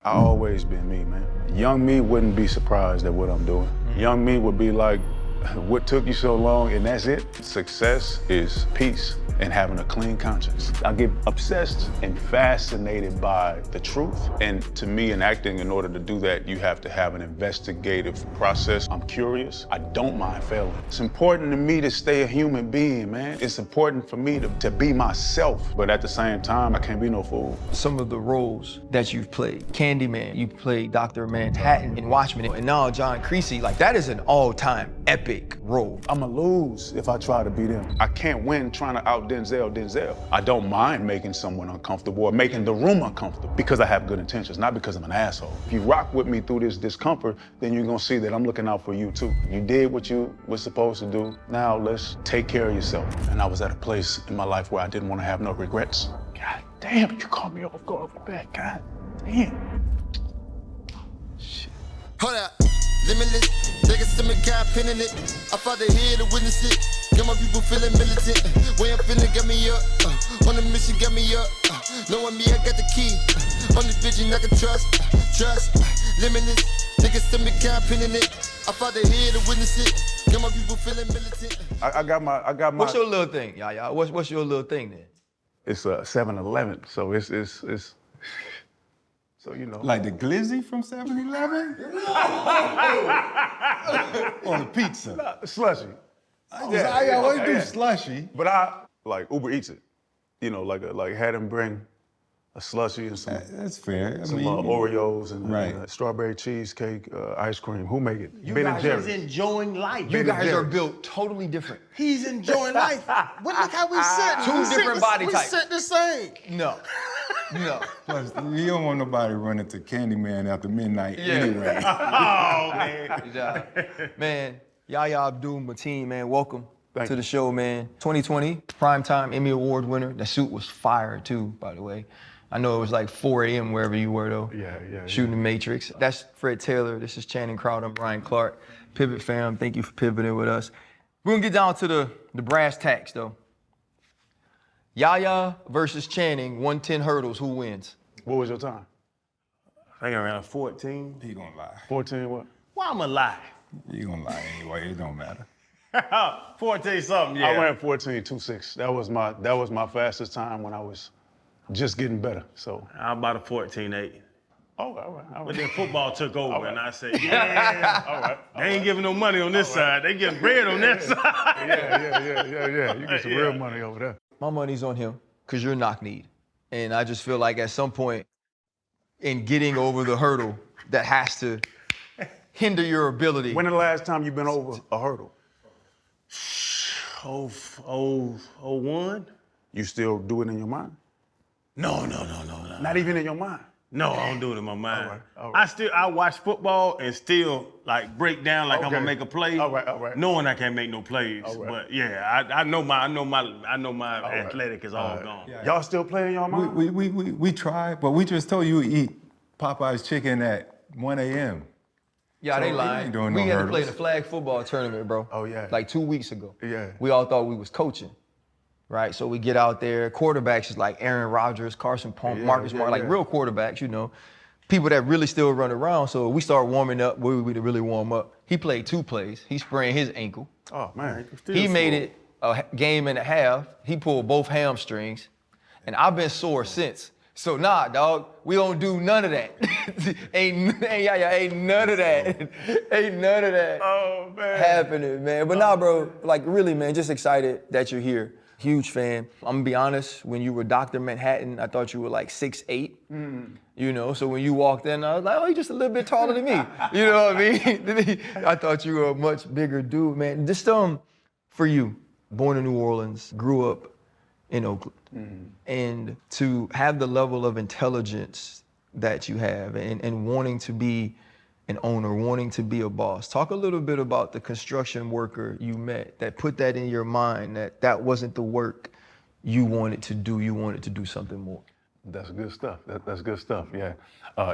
I always been me, man. Young me wouldn't be surprised at what I'm doing. Young me would be like, what took you so long and that's it? Success is peace and having a clean conscience. I get obsessed and fascinated by the truth. And to me, in acting, in order to do that, you have to have an investigative process. I'm curious. I don't mind failing. It's important to me to stay a human being, man. It's important for me to be myself. But at the same time, I can't be no fool. Some of the roles that you've played, Candyman, you played Dr. Manhattan in Watchmen, and now John Creasy, like that is an all-time epic role. I'ma lose if I try to be them. I can't win trying to out Denzel. I don't mind making someone uncomfortable or making the room uncomfortable because I have good intentions, not because I'm an asshole. If you rock with me through this discomfort, then you're gonna see that I'm looking out for you too. You did what you were supposed to do. Now let's take care of yourself. And I was at a place in my life where I didn't want to have no regrets. God damn, you caught me off guard with that. God damn. Shit. Hold up, limitless. Take a stomach, got a pin in it. I fought the head to witness it. Got my people feeling militant. Way I'm feeling got me up. On the mission got me up. Knowing me, I got the key. On the vision I can trust. Trust. Limitless. Take a stomach, got a pin in it. I fought the head to witness it. Got my people feeling militant. I got my. What's your little thing, Yahya? What's your little thing then? It's a 7-Eleven, so it's. So, you know. Like the glizzy from 7-Eleven? Or the pizza? Slushy. I always do slushy. But I, like, Uber Eats it. You know, like had him bring a slushy and some, That's fair. some Oreos and right. strawberry cheesecake, ice cream. Who make it? You Ben and guys Jerry's. is enjoying life. You guys are Jerry's. built totally different. He's enjoying life. But look how we sit. Two different body types. We sit the same. No. Plus, you don't want nobody running to Candyman after midnight Yeah. anyway. Oh, man. Good job. Man, Yahya Abdul-Mateen, man, welcome Thank to you. the show, man. 2020, Primetime Emmy Award winner. That suit was fire, too, by the way. I know it was like 4 a.m. wherever you were, though. Yeah. Shooting The Matrix. That's Fred Taylor. This is Channing Crowder. I'm Brian Clark. Pivot fam, thank you for pivoting with us. We're gonna get down to the brass tacks, though. Yahya versus Channing, 110 hurdles. Who wins? What was your time? I think around 14. He gonna lie. 14 what? Why I'm gonna lie? You gonna lie anyway, it don't matter. 14 something, yeah. I ran 14.26. That was my fastest time when I was just getting better. So. I'm about a 14.8. Oh, all right. But then football took over, All right. and I said, yeah. All right. They ain't giving no money on this side. They getting bread on that side. Yeah. You get some real money over there. My money's on him, because you're knock-kneed. And I just feel like at some point in getting over the hurdle, that has to hinder your ability. When the last time you've been over a hurdle? 01? You still do it in your mind? No. Not even in your mind? No, I don't do it in my mind. All right. I watch football and still like break down like I'm gonna make a play. All right. Knowing I can't make no plays. All right. But yeah, I know my athletic is all gone. Yeah. Y'all still play in your mind? We try, but we just told you to eat Popeye's chicken at 1 a.m. Yeah, So they he lying. ain't doing We no had to play hurdles. the flag football tournament, bro. Oh, yeah. Like 2 weeks ago. Yeah. We all thought we was coaching, right? So we get out there. Quarterbacks is like Aaron Rodgers, Carson Palmer, Marcus Martin, like real quarterbacks, you know. People that really still run around. So we start warming up where we really warm up. He played 2 plays. He sprained his ankle. Oh, man. He made it a game and a half. He pulled both hamstrings. And I've been sore since. So nah, dog, we don't do none of that. ain't none of that. Ain't none of that Oh, man. happening, man. But nah, bro, like really, man, just excited that you're here. Huge fan. I'm gonna be honest, when you were Dr. Manhattan, I thought you were like 6'8". You know, so when you walked in, I was like, oh, you're just a little bit taller than me. You know what I mean? I thought you were a much bigger dude, man. Just for you, born in New Orleans, grew up in Oakland. And to have the level of intelligence that you have and wanting to be an owner, wanting to be a boss. Talk a little bit about the construction worker you met that put that in your mind, that wasn't the work you wanted to do. You wanted to do something more. That's good stuff. That's good stuff, yeah.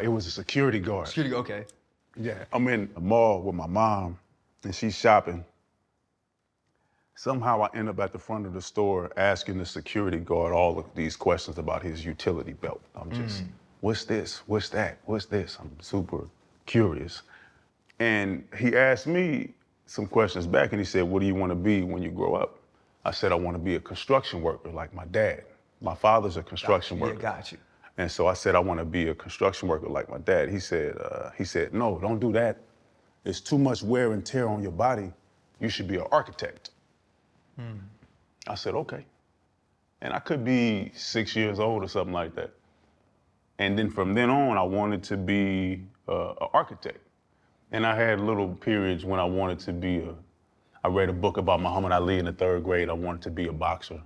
It was a security guard. Security, okay. Yeah, I'm in the mall with my mom, and she's shopping. Somehow I end up at the front of the store asking the security guard all of these questions about his utility belt. I'm just what's this? What's that? What's this? I'm super curious. And he asked me some questions back and he said, what do you want to be when you grow up? I said, I want to be a construction worker like my dad. My father's a construction worker. Yeah, got you. And so I said, I want to be a construction worker like my dad. He said, no, don't do that. It's too much wear and tear on your body. You should be an architect. I said, okay. And I could be 6 years old or something like that. And then from then on, I wanted to be an architect. And I had little periods when I wanted to be I read a book about Muhammad Ali in the 3rd grade. I wanted to be a boxer.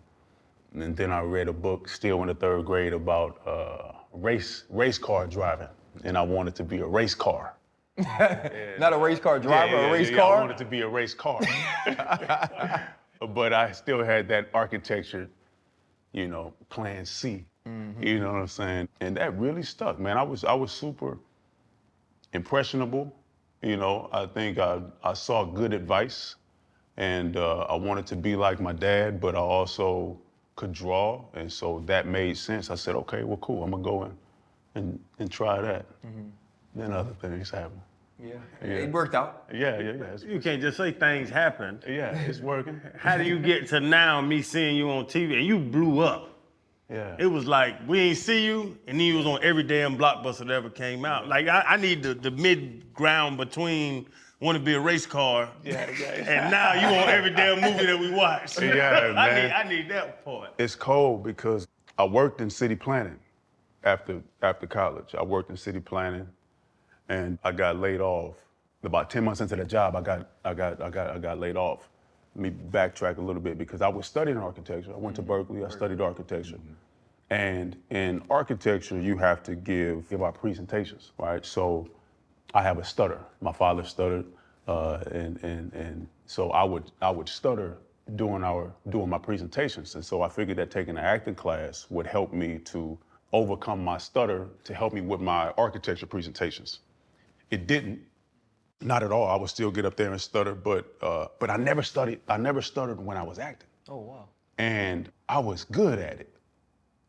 And then I read a book still in the 3rd grade about race car driving. And I wanted to be a race car. Not a race car driver, a race car? I wanted to be a race car. But I still had that architecture, you know, plan C. You know what I'm saying? And that really stuck, man. I was super impressionable. You know, I think I saw good advice, and I wanted to be like my dad, but I also could draw, and so that made sense. I said, okay, well, cool, I'm gonna go and try that. Then other things happened. Yeah, it worked out. Yeah. You can't just say things happened. Yeah, it's working. How do you get to now me seeing you on TV and you blew up? Yeah. It was like, we ain't see you, and then you was on every damn blockbuster that ever came out. Like, I need the mid-ground between want to be a race car, and now you on every damn movie that we watch. Yeah, man. I need that part. It's cold because I worked in city planning after college. I worked in city planning, and I got laid off. About 10 months into the job, I got laid off. Let me backtrack a little bit because I was studying architecture. I went to Berkeley, I studied architecture. And in architecture, you have to give out presentations, right? So I have a stutter. My father stuttered, and so I would stutter during my presentations. And so I figured that taking an acting class would help me to overcome my stutter to help me with my architecture presentations. It didn't. Not at all. I would still get up there and stutter, but I never stuttered when I was acting. Oh, wow. And I was good at it.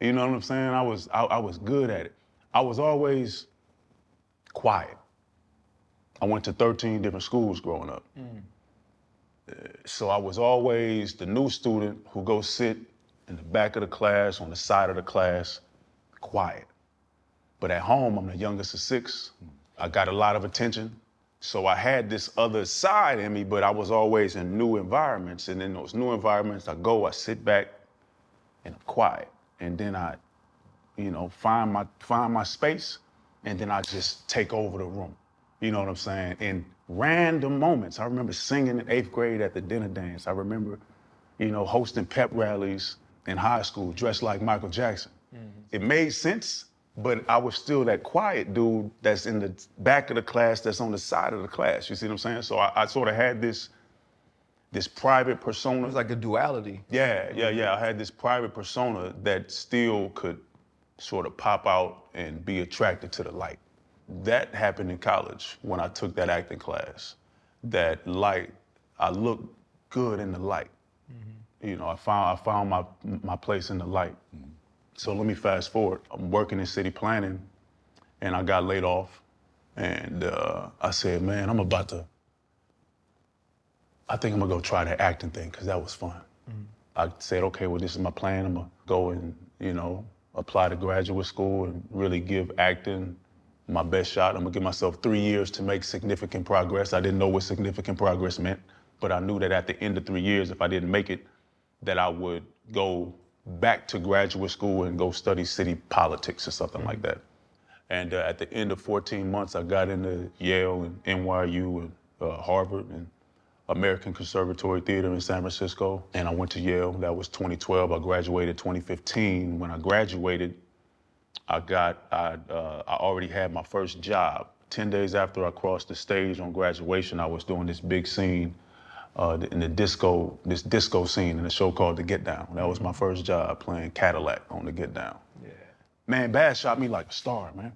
You know what I'm saying? I was good at it. I was always quiet. I went to 13 different schools growing up. So I was always the new student who goes sit in the back of the class, on the side of the class, quiet. But at home, I'm the youngest of 6. I got a lot of attention. So I had this other side in me, but I was always in new environments. And in those new environments, I sit back, and I'm quiet. And then I, find my space, and then I just take over the room. You know what I'm saying? In random moments. I remember singing in 8th grade at the dinner dance. I remember, hosting pep rallies in high school, dressed like Michael Jackson. It made sense. But I was still that quiet dude that's in the back of the class, that's on the side of the class. You see what I'm saying? So I sort of had this private persona. It was like a duality. Yeah. I had this private persona that still could sort of pop out and be attracted to the light. That happened in college when I took that acting class. That light, I looked good in the light. I found my place in the light. So let me fast forward. I'm working in city planning, and I got laid off. And I said, man, I think I'm gonna go try the acting thing, because that was fun. I said, okay, well, this is my plan. I'm gonna go and, apply to graduate school and really give acting my best shot. I'm gonna give myself 3 years to make significant progress. I didn't know what significant progress meant, but I knew that at the end of 3 years, if I didn't make it, that I would go back to graduate school and go study city politics or something like that. And at the end of 14 months, I got into Yale and NYU and Harvard and American Conservatory Theater in San Francisco. And I went to Yale. That was 2012. I graduated 2015. When I graduated, I already had my first job. 10 days after I crossed the stage on graduation, I was doing this big scene in this disco scene in a show called The Get Down. That was my first job, playing Cadillac on The Get Down. Yeah. Man, Baz shot me like a star, man.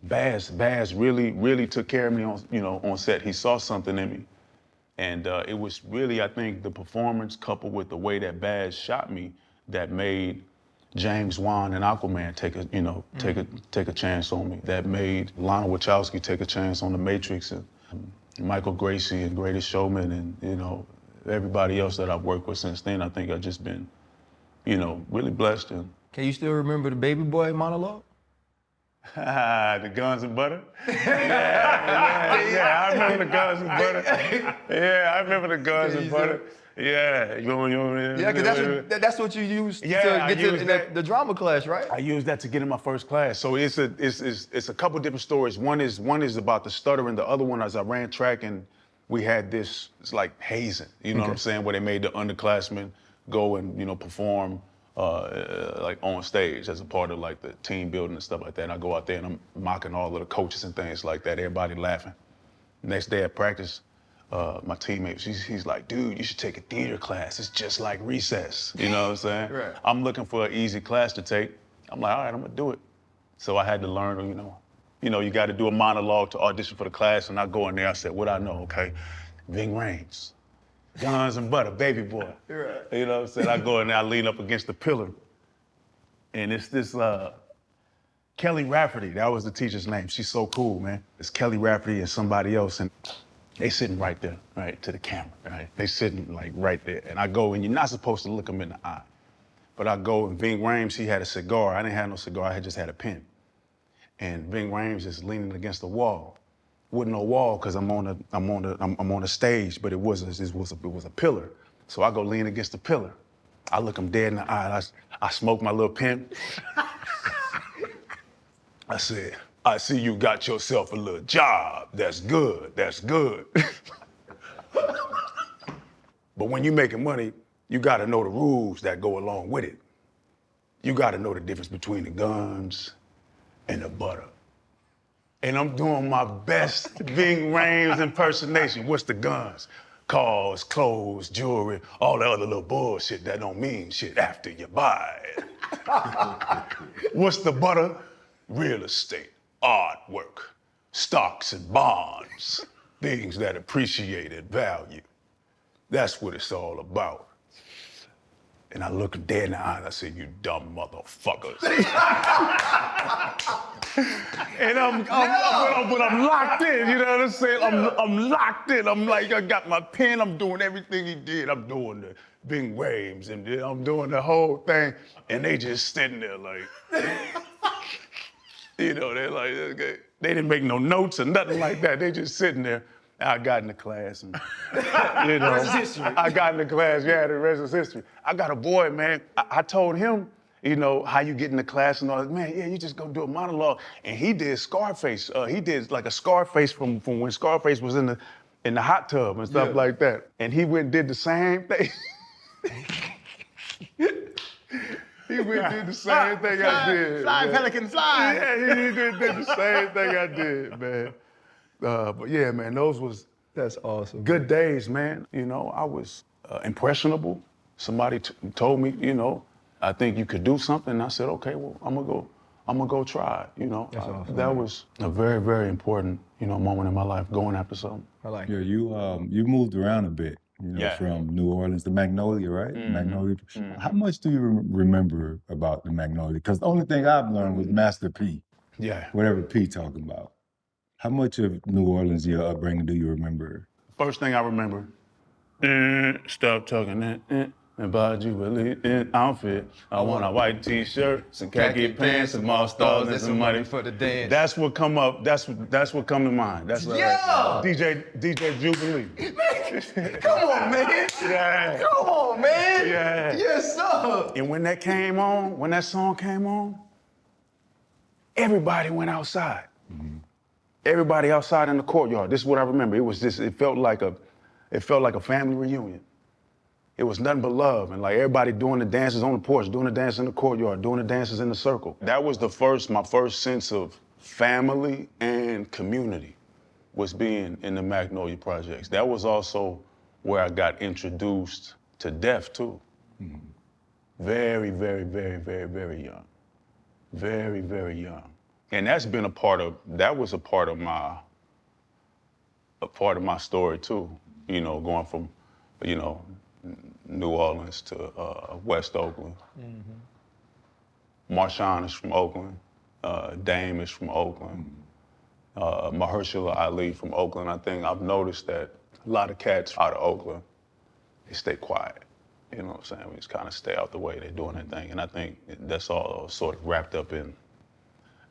Baz really took care of me on set. He saw something in me. And it was really, I think, the performance coupled with the way that Baz shot me that made James Wan and Aquaman take a chance on me. That made Lana Wachowski take a chance on The Matrix, and Michael Gracie and Greatest Showman, and everybody else that I've worked with since then. I think I've just been, really blessed. And Can you still remember the Baby Boy monologue? the Guns and Butter. Yeah, I remember the Guns and Butter. Yeah, I remember the Guns and Butter. Yeah, Yeah, because that's what you used to get to the drama class, right? I used that to get in my first class. So it's a couple different stories. One is about the stuttering. The other one is I ran track and we had this, it's like hazing, you know what I'm saying, where they made the underclassmen go and perform like on stage as a part of like the team building and stuff like that. And I go out there and I'm mocking all of the coaches and things like that. Everybody laughing. Next day at practice, my teammate, he's like, dude, you should take a theater class. It's just like recess. You know what I'm saying? Right. I'm looking for an easy class to take. I'm like, all right, I'm gonna do it. So I had to learn, you got to do a monologue to audition for the class. And I go in there, I said, what I know, okay? Ving Rhames, Guns and Butter, Baby Boy. Right. You know what I'm saying? I go in there, I lean up against the pillar. And it's this Kelly Rafferty, that was the teacher's name. She's so cool, man. It's Kelly Rafferty and somebody else. And they sitting right there, right, to the camera, right? They sitting like right there. And I go, and you're not supposed to look them in the eye. But I go, and Ving Rhames, he had a cigar. I didn't have no cigar, I just had a pen. And Ving Rhames is leaning against the wall. Wasn't no wall, because I'm on a stage, but it was a pillar. So I go lean against the pillar. I look him dead in the eye, I smoke my little pen. I said, I see you got yourself a little job. That's good, that's good. But when you making money, you gotta know the rules that go along with it. You gotta know the difference between the guns and the butter. And I'm doing my best Ving Rhames impersonation. What's the guns? Cars, clothes, jewelry, all the other little bullshit that don't mean shit after you buy it. What's the butter? Real estate, artwork, stocks and bonds, things that appreciate in value. That's what it's all about. And I look him dead in the eye and I said, you dumb motherfuckers. And I'm locked in, you know what I'm saying? I'm locked in. I'm like, I got my pen, I'm doing everything he did. I'm doing the Ving Rhames and I'm doing the whole thing. And they just sitting there like, they're like, okay. They didn't make no notes or nothing like that. They just sitting there. I got in the class and, the rest is history. I got in the class, yeah, the rest is history. I got a boy, man. I told him, how you get in the class and all that. Man, yeah, you just go do a monologue. And he did Scarface. He did like a Scarface from when Scarface was in the hot tub and stuff like that. And he went and did the same thing. He went and did the same thing I did. Fly, man. Pelican, fly. Yeah, he did the same thing I did, man. But yeah, man, That's awesome. good days, man. I was impressionable. Somebody told me, I think you could do something. And I said, okay, well, I'm gonna go try it. That's awesome, that man. was a very, very important, moment in my life, going after something. I like Yeah, it. you moved around a bit, Yeah. from New Orleans to Magnolia, right? Mm-hmm. Magnolia. How much do you remember about the Magnolia? Because the only thing I've learned was Master P, Yeah. whatever P talking about. How much of New Orleans, your upbringing, do you remember? First thing I remember, stop talking about you in outfit. I want a white t-shirt, some khaki pants, some moss stars, and some money for the dance. That's what come up. That's what come to mind. That's what DJ Jubilee. Come on, man. Yeah. Come on, man. Yeah. Yes, sir. And when that song came on, everybody went outside. Mm-hmm. Everybody outside in the courtyard. This is what I remember. It felt like a family reunion. It was nothing but love, and like everybody doing the dances on the porch, doing the dances in the courtyard, doing the dances in the circle. That was my first sense of family and community, was being in the Magnolia Projects. That was also where I got introduced to death too. Mm-hmm. Very, very, very, very, very young. Very, very young. And that was a part of my story too. Going from, New Orleans to West Oakland. Marshawn is from Oakland. Dame is from Oakland. Mahershala Ali from Oakland. I think I've noticed that a lot of cats out of Oakland, they stay quiet. You know what I'm saying? We just kind of stay out the way. They're doing their thing. And I think that's all sort of wrapped up in,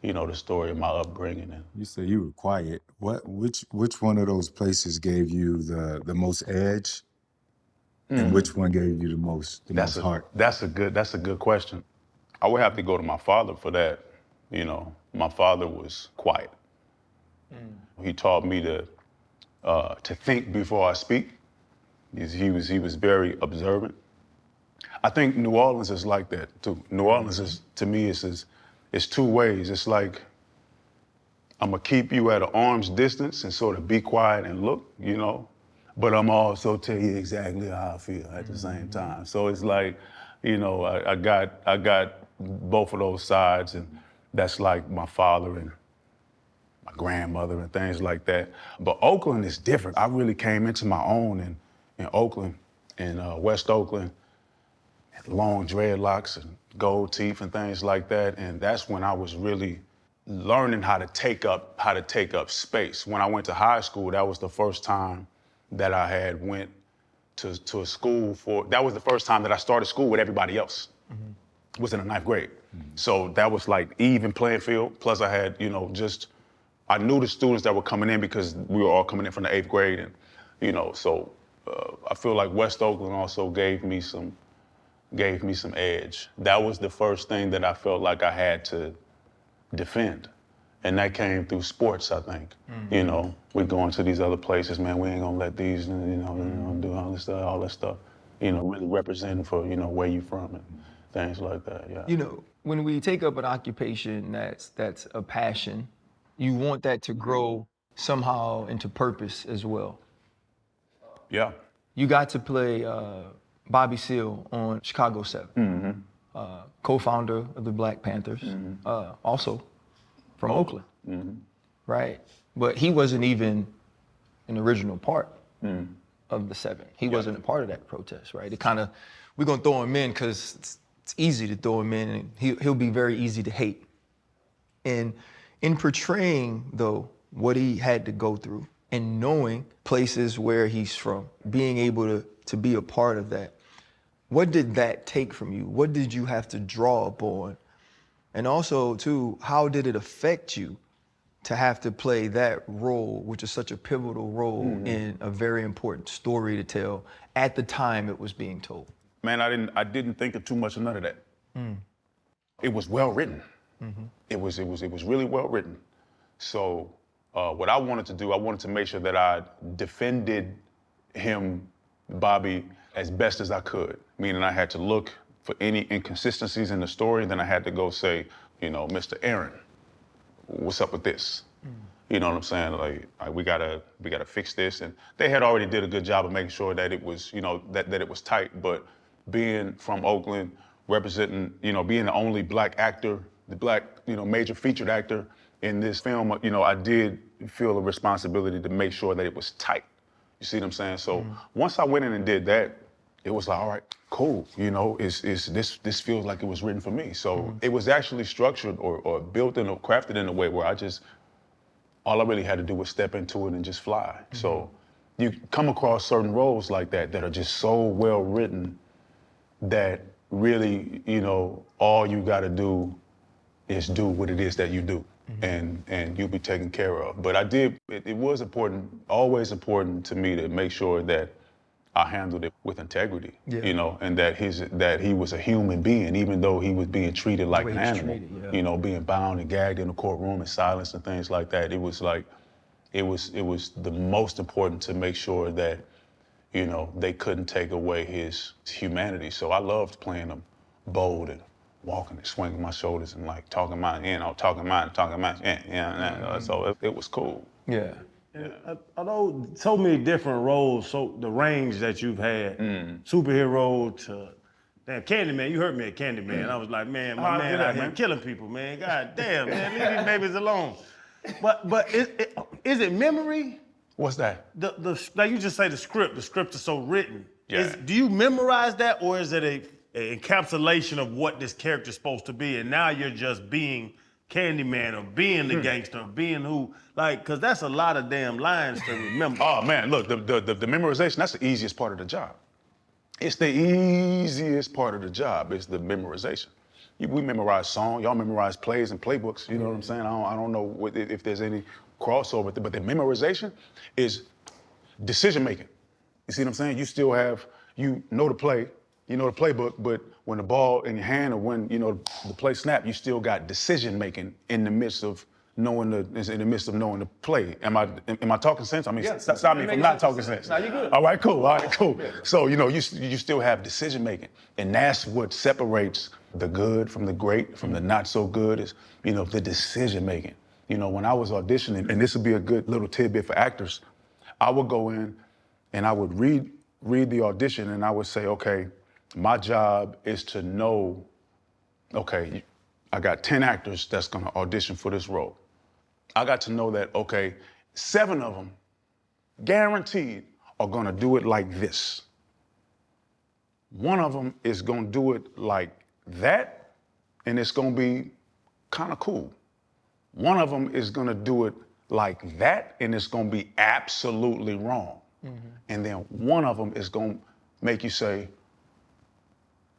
you know, the story of my upbringing. And You say you were quiet. Which one of those places gave you the most edge? And which one gave you the most heart? That's a good question. I would have to go to my father for that. You know, my father was quiet. He taught me to think before I speak. He was very observant. I think New Orleans is like that too. New Orleans is, to me, it's two ways. It's like, I'm gonna keep you at an arm's distance and sort of be quiet and look, you know, but I'm also tell you exactly how I feel at the same time. So it's like, you know, I got both of those sides, and that's like my father and my grandmother and things like that. But Oakland is different. I really came into my own in Oakland, in West Oakland, had long dreadlocks and gold teeth and things like that. And that's when I was really learning how to take up space. When I went to high school, that was the first time that I had went to a school that was the first time that I started school with everybody else. Was in the 9th grade. So that was like even playing field. Plus I had, you know, I knew the students that were coming in because we were all coming in from the 8th grade. And, you know, so I feel like West Oakland also gave me some edge. That was the first thing that I felt like I had to defend. And that came through sports, I think. You know, we're going to these other places, man, we ain't gonna let these, you know, do all that stuff. You know, really representing for, you know, where you from and things like that, yeah. You know, when we take up an occupation that's a passion, you want that to grow somehow into purpose as well. Yeah. You got to play Bobby Seale on Chicago 7, co-founder of the Black Panthers, also from Oakland, right? But he wasn't even an original part of the 7. He wasn't a part of that protest, right? We're gonna throw him in because it's easy to throw him in, and he'll be very easy to hate. And in portraying, though, what he had to go through and knowing places where he's from, being able to be a part of that, what did that take from you? What did you have to draw upon? And also, too, how did it affect you to have to play that role, which is such a pivotal role in a very important story to tell at the time it was being told? Man, I didn't think of too much of none of that. It was well written. It was really well written. So what I wanted to do, I wanted to make sure that I defended him, Bobby, as best as I could. Meaning I had to look for any inconsistencies in the story, then I had to go say, you know, Mr. Aaron, what's up with this? You know what I'm saying? Like we gotta fix this. And they had already did a good job of making sure that it was, you know, that it was tight. But being from Oakland, representing, you know, being the only black actor, the black, you know, major featured actor in this film, you know, I did feel a responsibility to make sure that it was tight. You see what I'm saying? So once I went in and did that, it was like, all right, cool. You know, this feels like it was written for me. So it was actually structured or built in or crafted in a way where all I really had to do was step into it and just fly. So you come across certain roles like that are just so well written that really, you know, all you gotta do is do what it is that you do. And you'll be taken care of. But it was important, always important to me to make sure that I handled it with integrity, you know, and that he was a human being, even though he was being treated like an animal, you know, being bound and gagged in the courtroom and silenced and things like that. It was like, it was the most important to make sure that, you know, they couldn't take away his humanity. So I loved playing him bold and walking and swinging my shoulders and like talking mine, you know, talking mine. So it was cool. Yeah. Although so many different roles, so the range that you've had, superhero to damn Candyman, you heard me at Candyman. I was like, man, my man out here killing people, man. God damn, man, leave these babies alone. But is it memory? What's that? Like you just say the script is so written. Yeah. Do you memorize that, or is it encapsulation of what this character's supposed to be, and now you're just being Candyman or being the gangster or being who, like, cause that's a lot of damn lines to remember. Oh man, look, the memorization, that's the easiest part of the job. It's the easiest part of the job, is the memorization. We memorize songs, y'all memorize plays and playbooks, you know what I'm saying? I don't know if there's any crossover, but the memorization is decision making. You see what I'm saying? You still have, you know the play, you know the playbook, but when the ball in your hand or when, you know, the play snap, you still got decision making in the midst of knowing the play. Am I talking sense? I mean, Yeah. stop me if I'm not talking sense. No, you're good. All right, cool. So, you know, you still have decision making. And that's what separates the good from the great, from the not so good, is, you know, the decision making. You know, when I was auditioning, and this would be a good little tidbit for actors, I would go in and I would read the audition and I would say, okay, my job is to know, okay, I got 10 actors that's gonna audition for this role. I got to know that, okay, 7 of them, guaranteed, are gonna do it like this. 1 of them is gonna do it like that, and it's gonna be kind of cool. 1 of them is gonna do it like that, and it's gonna be absolutely wrong. And then 1 of them is gonna make you say,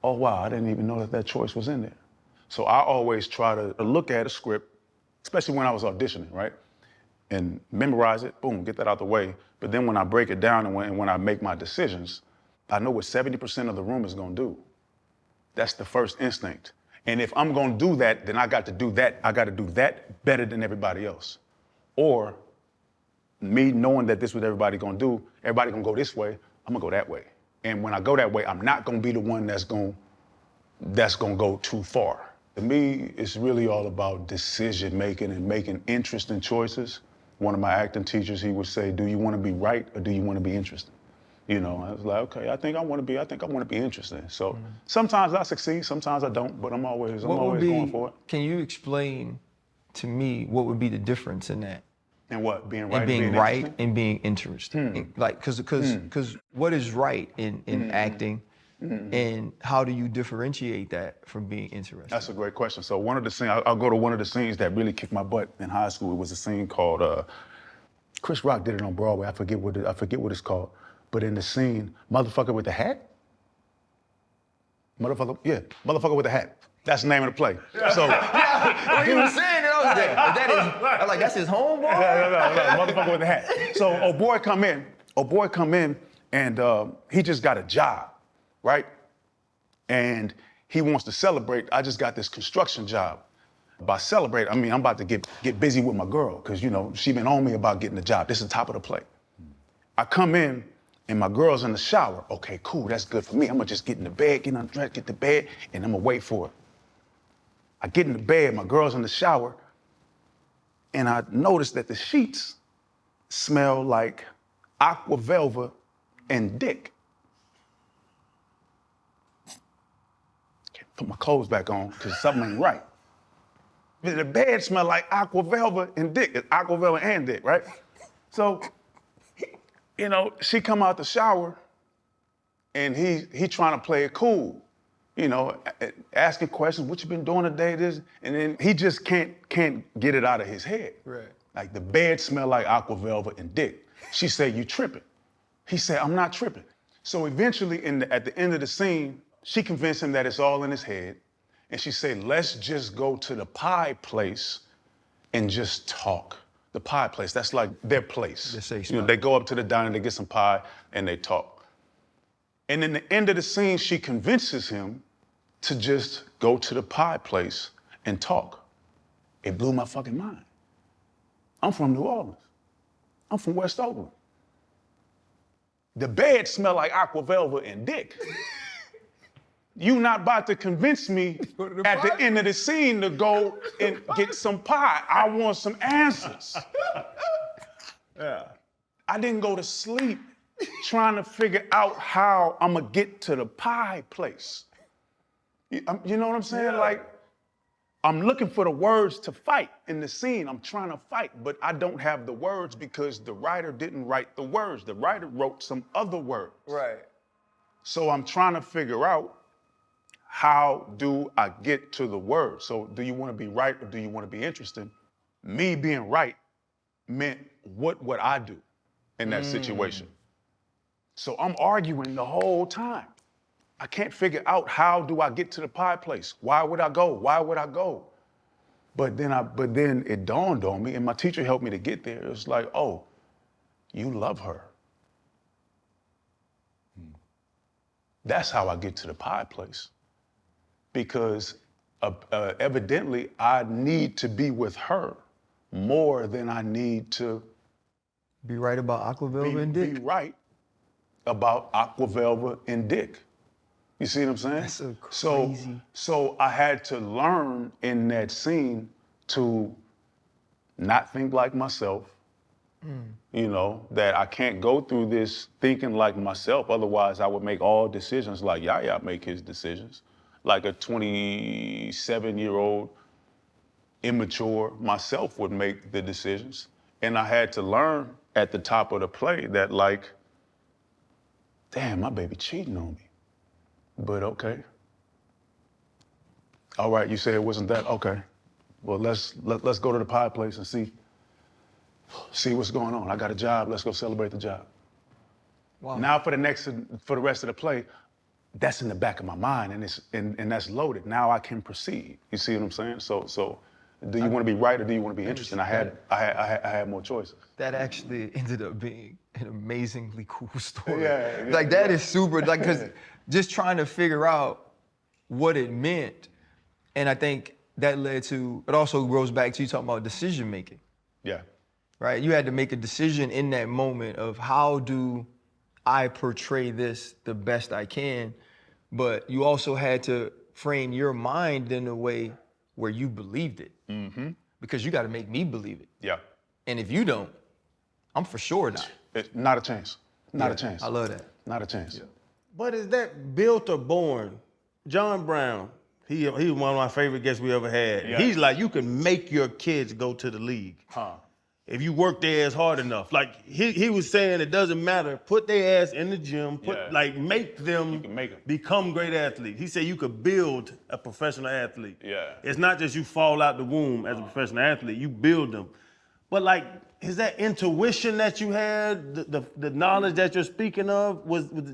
oh wow, I didn't even know that choice was in there. So I always try to look at a script, especially when I was auditioning, right? And memorize it, boom, get that out the way. But then when I break it down and when I make my decisions, I know what 70% of the room is gonna do. That's the first instinct. And if I'm gonna do that, then I got to do that better than everybody else. Or me knowing that this is what everybody gonna do, everybody gonna go this way, I'm gonna go that way. And when I go that way, I'm not gonna be the one that's gonna go too far. To me, it's really all about decision making and making interesting choices. One of my acting teachers, he would say, do you wanna be right or do you wanna be interesting? You know, I was like, okay, I think I wanna be interesting. So sometimes I succeed, sometimes I don't, but I'm always going for it. Can you explain to me what would be the difference in that? And what, being right And being right interesting? and being interesting. Like, cause what is right in acting, and how do you differentiate that from being interesting? That's a great question. So one of the scenes, I'll go to one of the scenes that really kicked my butt in high school. It was a scene called, Chris Rock did it on Broadway. I forget what it's called. But in the scene, Motherfucker with the Hat? Motherfucker with the Hat. That's the name of the play. So, When you were saying it, I was like, that's his homeboy? no, Motherfucker with the Hat. So, old boy come in, and he just got a job, right? And he wants to celebrate. I just got this construction job. By celebrate, I mean I'm about to get busy with my girl, because, you know, she been on me about getting the job. This is the top of the play. I come in, and my girl's in the shower. Okay, cool, that's good for me. I'm gonna just get in the bed, get undressed, get to bed, and I'm gonna wait for it. I get in the bed, my girl's in the shower, and I noticed that the sheets smell like aqua velva and dick. Can't put my clothes back on, because something ain't right. The bed smell like aqua velva and dick. It's aqua velva and dick, right? So, you know, she come out the shower, and he trying to play it cool. You know, asking questions, what you been doing today, this, and then he just can't get it out of his head. Right. Like, the bed smell like aqua velva and dick. She said, you tripping. He said, I'm not tripping. So eventually, at the end of the scene, she convinced him that it's all in his head, and she said, let's just go to the pie place and just talk. The pie place, that's like their place. Just say you know, they go up to the diner, they get some pie, and they talk. And in the end of the scene, she convinces him to just go to the pie place and talk. It blew my fucking mind. I'm from New Orleans. I'm from West Oakland. The bed smell like aqua velva and dick. You not about to convince me at the end of the scene to go and get some pie. I want some answers. Yeah. I didn't go to sleep trying to figure out how I'm gonna get to the pie place. You know what I'm saying? Yeah. Like, I'm looking for the words to fight in the scene. I'm trying to fight, but I don't have the words because the writer didn't write the words. The writer wrote some other words. Right. So I'm trying to figure out how do I get to the word? So do you want to be right or do you want to be interested? Me being right meant what would I do in that situation? So I'm arguing the whole time. I can't figure out how do I get to the pie place? Why would I go? Why would I go? But then it dawned on me, and my teacher helped me to get there. It was like, oh, you love her. That's how I get to the pie place. Because evidently I need to be with her more than I need to Be right about Aquavelva and Dick. be right about Aquavelva and Dick. You see what I'm saying? That's a crazy. So I had to learn in that scene to not think like myself. You know, that I can't go through this thinking like myself. Otherwise, I would make all decisions like Yahya make his decisions. Like a 27-year-old immature myself would make the decisions. And I had to learn at the top of the play that like, damn, my baby cheating on me. But okay. All right, you say it wasn't that, okay. Well, let's go to the pie place and see what's going on. I got a job, let's go celebrate the job. Wow. Now for the rest of the play, that's in the back of my mind and that's loaded. Now I can proceed. You see what I'm saying? So do you want to be right or do you want to be interested? And I had more choices. That actually ended up being an amazingly cool story. Yeah, like that is super, like, cause just trying to figure out what it meant. And I think that led to, it also goes back to you talking about decision making, Yeah. right? You had to make a decision in that moment of how do I portray this the best I can, but you also had to frame your mind in a way where you believed it. Because you got to make me believe it. Yeah. And if you don't, I'm for sure not. Not a chance. Not a chance. I love that. Not a chance. Yeah. But is that built or born? John Brown, he was one of my favorite guests we ever had. Yeah. He's like, you can make your kids go to the league. If you work their ass hard enough. Like he was saying it doesn't matter. Put their ass in the gym, make them You can make 'em. become great athletes. He said you could build a professional athlete. Yeah. It's not just you fall out the womb as a professional athlete, you build them. But like, is that intuition that you had, the knowledge that you're speaking of,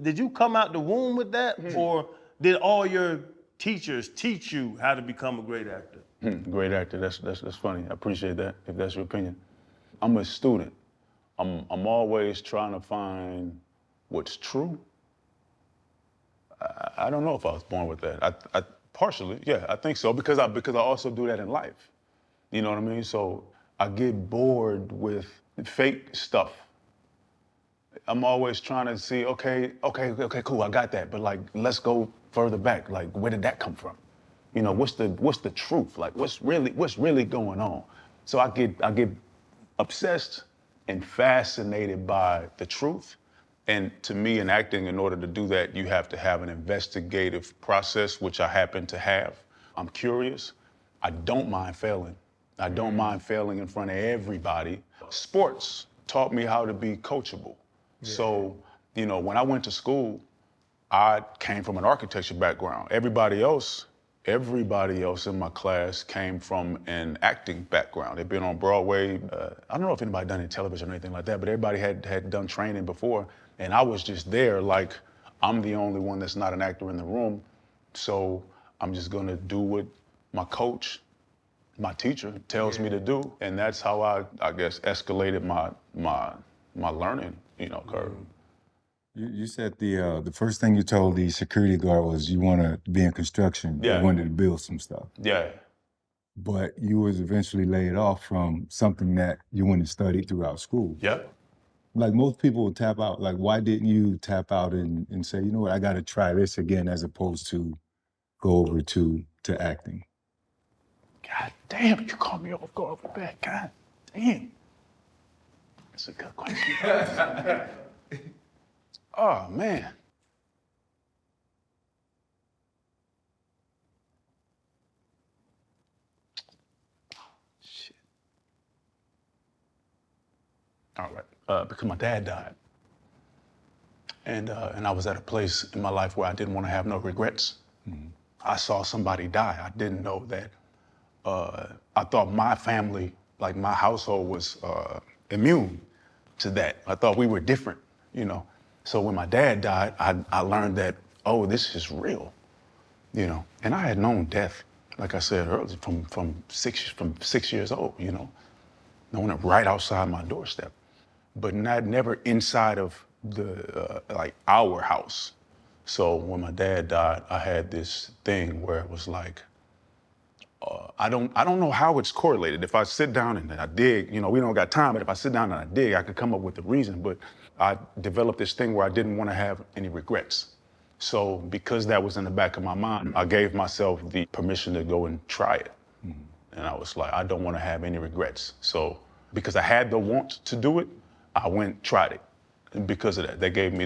did you come out the womb with that? Or did all your teachers teach you how to become a great actor? Great actor. That's funny. I appreciate that. If that's your opinion. I'm a student. I'm always trying to find what's true. I don't know if I was born with that. I partially, yeah, I think so because I also do that in life. You know what I mean? So I get bored with fake stuff. I'm always trying to see, okay, cool, I got that, but like, let's go further back. Like, where did that come from? You know, what's the truth? Like, what's really going on? So I get obsessed and fascinated by the truth. And to me, in acting, in order to do that, you have to have an investigative process, which I happen to have. I'm curious. I don't mind failing. I don't mind failing in front of everybody. Sports taught me how to be coachable. Yeah. So, you know, when I went to school, I came from an architecture background. Everybody else in my class came from an acting background. They'd been on Broadway. I don't know if anybody done any television or anything like that, but everybody had done training before. And I was just there like, I'm the only one that's not an actor in the room. So I'm just gonna do what my coach, my teacher tells me to do. And that's how I guess, escalated my learning, curve. You said the first thing you told the security guard was you want to be in construction. Yeah. You wanted to build some stuff. Yeah. But you was eventually laid off from something that you went and studied throughout school. Yep. Like most people would tap out. Like, why didn't you tap out and say, you know what, I got to try this again, as opposed to go over to acting? God damn, you caught me off guard with that. God damn. That's a good question. Oh, man. Shit. All right, because my dad died. And I was at a place in my life where I didn't want to have no regrets. I saw somebody die. I didn't know that. I thought my family, like my household, was immune to that. I thought we were different, you know. So when my dad died, I learned that, oh, this is real, you know. And I had known death, like I said earlier, from 6 years old, you know, knowing it right outside my doorstep, but never inside of the like our house. So when my dad died, I had this thing where it was like, I don't know how it's correlated. If I sit down and I dig, you know, we don't got time, but if I sit down and I dig, I could come up with the reason. But I developed this thing where I didn't want to have any regrets. So because that was in the back of my mind, I gave myself the permission to go and try it. And I was like, I don't want to have any regrets. So because I had the want to do it, I went, tried it. And because of that, they gave me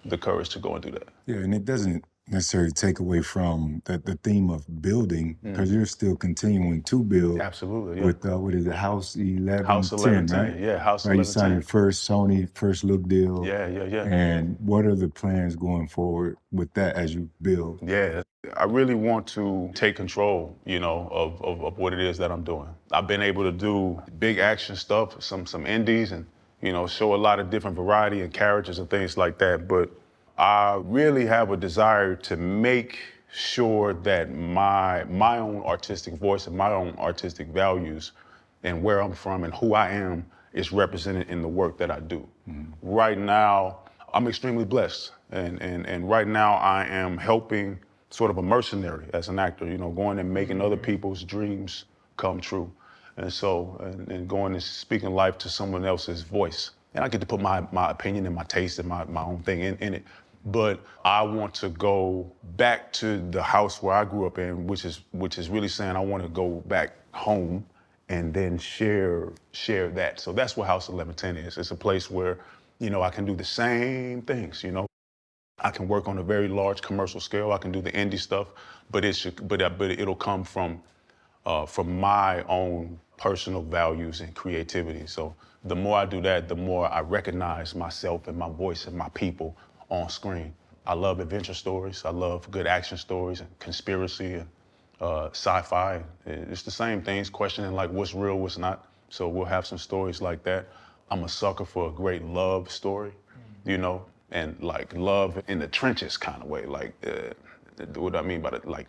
the courage to go and do that. Yeah, and it doesn't necessarily take away from the theme of building, because you're still continuing to build. Absolutely, yeah. With, what is it, House 1110, House 1110, right? yeah, House right, you 1110. signed your first Sony, first look deal. Yeah. And what are the plans going forward with that as you build? Yeah, I really want to take control, you know, of what it is that I'm doing. I've been able to do big action stuff, some indies, and, you know, show a lot of different variety and characters and things like that. But I really have a desire to make sure that my own artistic voice and my own artistic values and where I'm from and who I am is represented in the work that I do. Right now, I'm extremely blessed. And right now I am helping sort of a mercenary as an actor, you know, going and making other people's dreams come true. And so, and going and speaking life to someone else's voice. And I get to put my opinion and my taste and my own thing in it. But I want to go back to the house where I grew up in, which is really saying I want to go back home and then share that. So that's what House 1110 is. It's a place where, you know, I can do the same things, you know. I can work on a very large commercial scale. I can do the indie stuff, but it'll come from my own personal values and creativity. So the more I do that, the more I recognize myself and my voice and my people on screen. I love adventure stories. I love good action stories and conspiracy and sci-fi. It's the same things, questioning like what's real, what's not. So we'll have some stories like that. I'm a sucker for a great love story, you know, and like love in the trenches kind of way. Like, what I mean by that, like,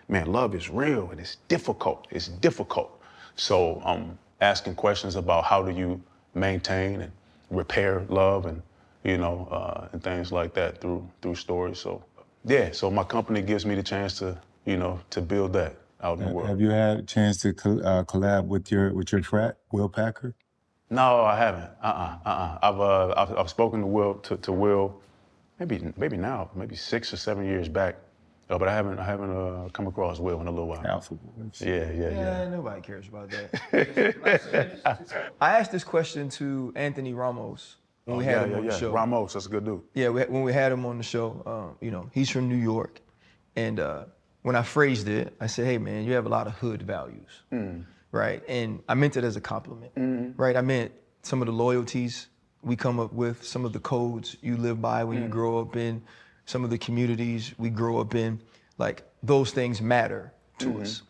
man, love is real and it's difficult. It's difficult. So I'm asking questions about how do you maintain and repair love and, you know, and things like that through stories. So, yeah, so my company gives me the chance to, you know, to build that out in the world. Have you had a chance to collab with your frat, Will Packer? No, I haven't. I've spoken to Will, maybe now, maybe 6 or 7 years back, but I haven't come across Will in a little while. Alpha Boys. Yeah. Nobody cares about that. I asked this question to Anthony Ramos when we had him on the show. Ramos, that's a good dude. Yeah, when we had him on the show, you know, he's from New York, and when I phrased it, I said, "Hey, man, you have a lot of hood values." Right? And I meant it as a compliment, right? I meant some of the loyalties we come up with, some of the codes you live by when you grow up in, some of the communities we grow up in, like those things matter to us.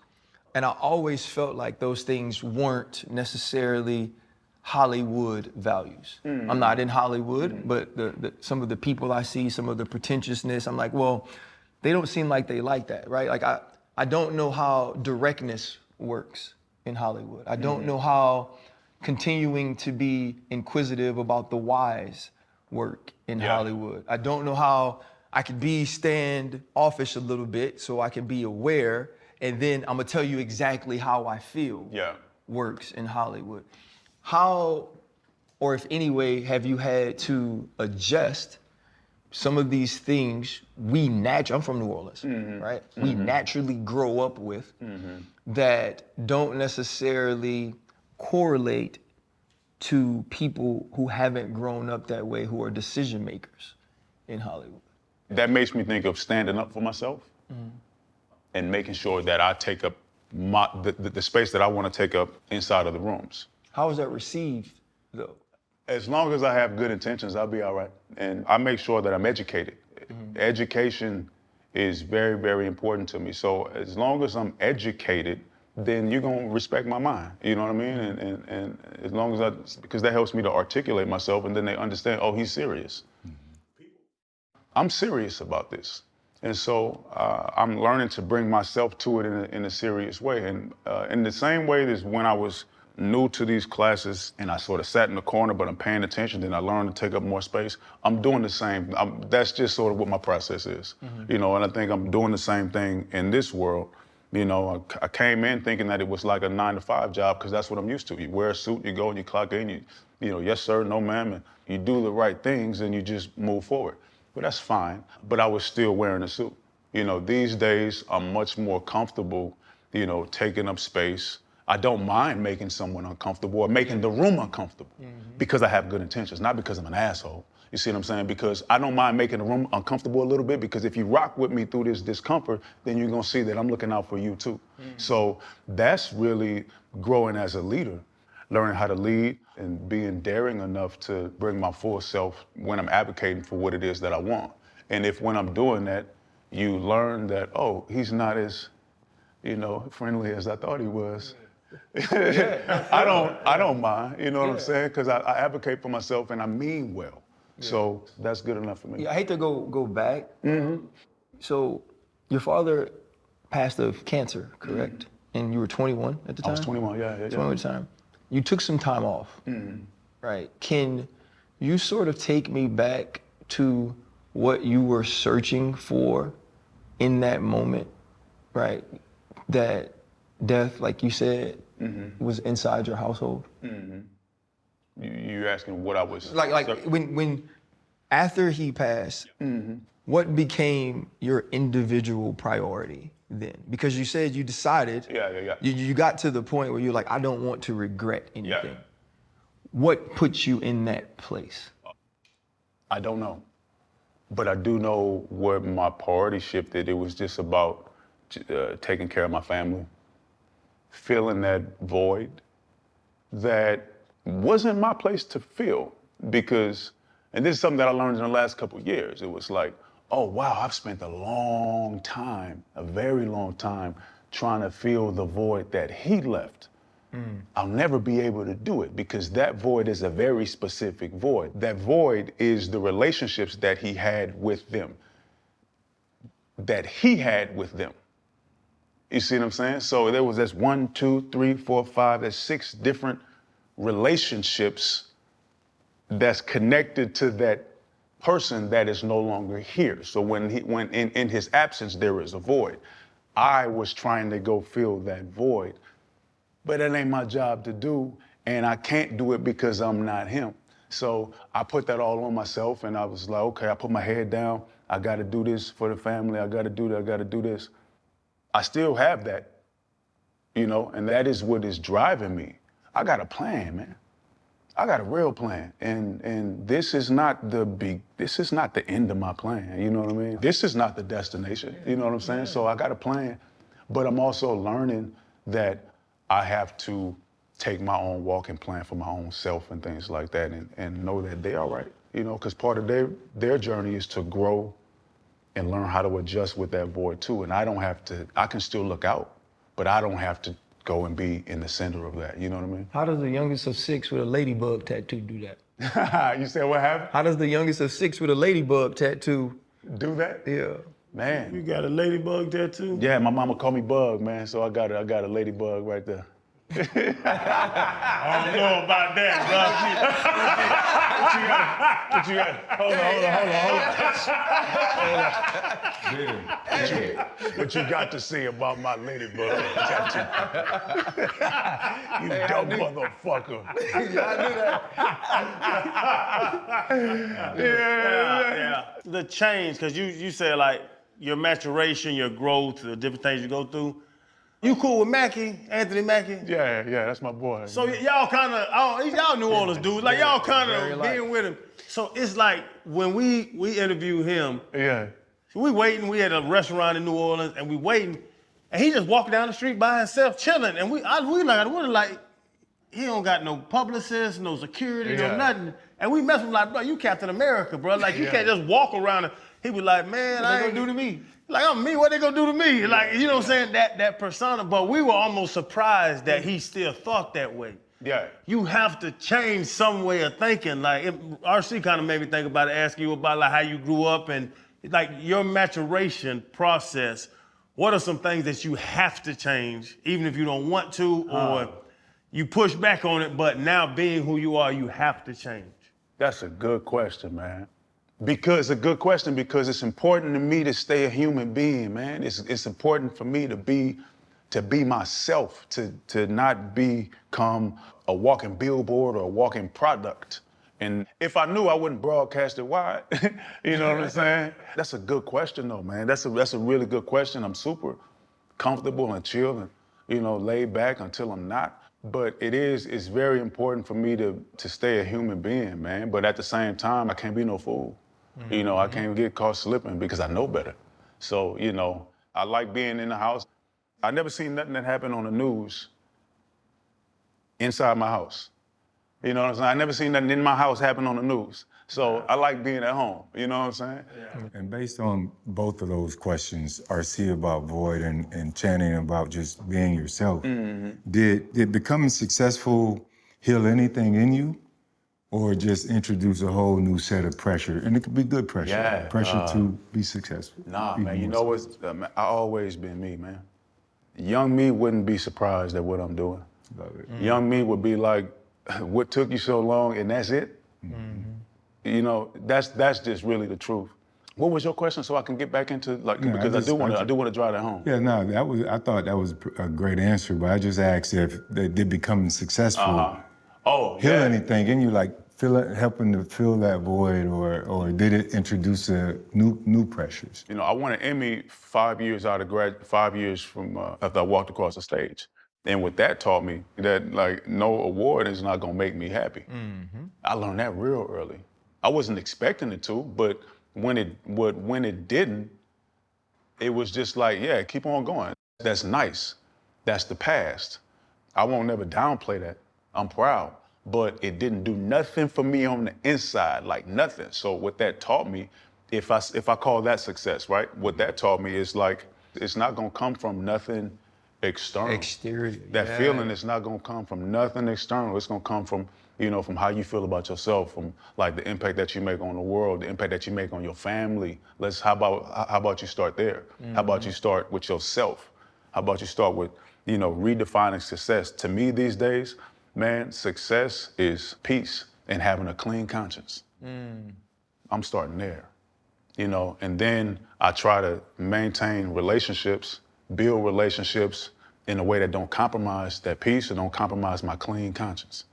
And I always felt like those things weren't necessarily Hollywood values. I'm not in Hollywood, but some of the people I see, some of the pretentiousness, I'm like, well, they don't seem like they like that, right? Like I don't know how directness works in Hollywood. I don't know how continuing to be inquisitive about the whys work in Hollywood. I don't know how I could be standoffish a little bit so I can be aware, and then I'm gonna tell you exactly how I feel works in Hollywood. How, or if any way, have you had to adjust some of these things I'm from New Orleans, right? We naturally grow up with that don't necessarily correlate to people who haven't grown up that way, who are decision makers in Hollywood. That makes me think of standing up for myself and making sure that I take up the space that I want to take up inside of the rooms. How is that received, though? As long as I have good intentions, I'll be all right. And I make sure that I'm educated. Education is very, very important to me. So as long as I'm educated, then you're gonna respect my mind. You know what I mean? And as long as because that helps me to articulate myself, and then they understand, oh, he's serious. I'm serious about this. And so I'm learning to bring myself to it in a serious way. And in the same way as when I was new to these classes and I sort of sat in the corner, but I'm paying attention, then I learned to take up more space. I'm doing the same. That's just sort of what my process is, you know, and I think I'm doing the same thing in this world. You know, I came in thinking that it was like a 9-to-5 job because that's what I'm used to. You wear a suit, you go and you clock in, you know, yes sir, no ma'am, and you do the right things and you just move forward. But that's fine, but I was still wearing a suit. You know, these days I'm much more comfortable, you know, taking up space. I don't mind making someone uncomfortable or making the room uncomfortable because I have good intentions, not because I'm an asshole. You see what I'm saying? Because I don't mind making the room uncomfortable a little bit, because if you rock with me through this discomfort, then you're gonna see that I'm looking out for you too. So that's really growing as a leader, learning how to lead and being daring enough to bring my full self when I'm advocating for what it is that I want. And if when I'm doing that, you learn that, oh, he's not as, you know, friendly as I thought he was. I don't mind, you know what I'm saying? Because I advocate for myself and I mean well. So that's good enough for me. Yeah, I hate to go back. So your father passed of cancer, correct? And you were 21 at the time? I was 21, yeah. 21 at the time. You took some time off, right? Can you sort of take me back to what you were searching for in that moment, right? That death, like you said, was inside your household? You asking what I was... Like when after he passed, what became your individual priority then? Because you said you decided, you got to the point where you're like, I don't want to regret anything. What put you in that place? I don't know, but I do know where my priority shifted. It was just about taking care of my family, filling that void that wasn't my place to fill, because, and this is something that I learned in the last couple of years, it was like, oh wow, I've spent a long time, a very long time, trying to fill the void that he left. I'll never be able to do it because that void is a very specific void. That void is the relationships that he had with them. You see what I'm saying? So there was this 1, 2, 3, 4, 5, there's 6 different relationships that's connected to that person that is no longer here. So when in his absence, there is a void. I was trying to go fill that void, but it ain't my job to do, and I can't do it because I'm not him. So I put that all on myself, and I was like, okay, I put my head down. I gotta do this for the family. I gotta do that, I gotta do this. I still have that, you know, and that is what is driving me. I got a plan, man. I got a real plan, and this is not the end of my plan, you know what I mean? This is not the destination, you know what I'm saying? So I got a plan, but I'm also learning that I have to take my own walk and plan for my own self and things like that, and know that they're all right, you know, because part of their journey is to grow and learn how to adjust with that void too, and I can still look out, but I don't have to go and be in the center of that, you know what I mean? How does the youngest of 6 with a ladybug tattoo do that? You said what happened? How does the youngest of 6 with a ladybug tattoo do that? Yeah. Man. You got a ladybug tattoo? Yeah, my mama called me Bug, man, so I got a ladybug right there. I don't know about that, bro. What you got? Hold on. What you got to say about my ladybug tattoo? You dumb motherfucker. Yeah. The change, because you said like your maturation, your growth, the different things you go through. You cool with Mackie, Anthony Mackie? Yeah, that's my boy. So y'all kind of, y'all New Orleans dudes, like y'all kind of being with him. So it's like when we interviewed him, we waiting, we had a restaurant in New Orleans and we waiting, and he just walking down the street by himself, chilling, and we like, he don't got no publicist, no security, Yeah. no nothing. And we mess with him like, bro, you Captain America, bro. Like, you can't just walk around. He was like, man, What I they ain't gonna do to me? Like, I'm me, what they gonna do to me? Like, you know what I'm saying? That persona, but we were almost surprised that he still thought that way. Yeah. You have to change some way of thinking. Like, RC kind of made me think about it, asking you about like how you grew up and like your maturation process. What are some things that you have to change, even if you don't want to, or you push back on it, but now being who you are, you have to change? That's a good question, man. Because it's a good question because it's important to me to stay a human being, man. It's important for me to be myself, to not become a walking billboard or a walking product. And if I knew, I wouldn't broadcast it wide. You know what I'm saying? That's a good question, though, man. That's a really good question. I'm super comfortable and chill and, you know, laid back until I'm not. But it's very important for me to stay a human being, man. But at the same time, I can't be no fool. You know, I can't get caught slipping because I know better. So, you know, I like being in the house. I never seen nothing that happened on the news inside my house. You know what I'm saying? I never seen nothing in my house happen on the news. So I like being at home, you know what I'm saying? Yeah. And based on both of those questions, RC about Void and Channing about just being yourself, did becoming successful heal anything in you? Or just introduce a whole new set of pressure? And it could be good pressure. Yeah, pressure to be successful. Nah, man, you know what? I always been me, man. Young me wouldn't be surprised at what I'm doing. Love it. Young me would be like, what took you so long and that's it? You know, that's just really the truth. What was your question so I can get back into like, No, because I do want to drive that home. Yeah, no, I thought that was a great answer, but I just asked if they did becoming successful heal anything in you, like helping to fill that void, or did it introduce new pressures? You know, I won an Emmy 5 years from after I walked across the stage. And what that taught me, that like no award is not gonna make me happy. I learned that real early. I wasn't expecting it to, but when it didn't, it was just like, yeah, keep on going. That's nice. That's the past. I won't never downplay that. I'm proud. But it didn't do nothing for me on the inside, like nothing. So what that taught me, if I call that success, right? What that taught me is like, it's not gonna come from nothing external. Exterior. That feeling is not gonna come from nothing external. It's gonna come from, you know, from how you feel about yourself, from like the impact that you make on the world, the impact that you make on your family. How about you start there? How about you start with yourself? How about you start with, you know, redefining success? To me these days, man, success is peace and having a clean conscience. I'm starting there, you know, and then I try to maintain relationships, build relationships in a way that don't compromise that peace or don't compromise my clean conscience.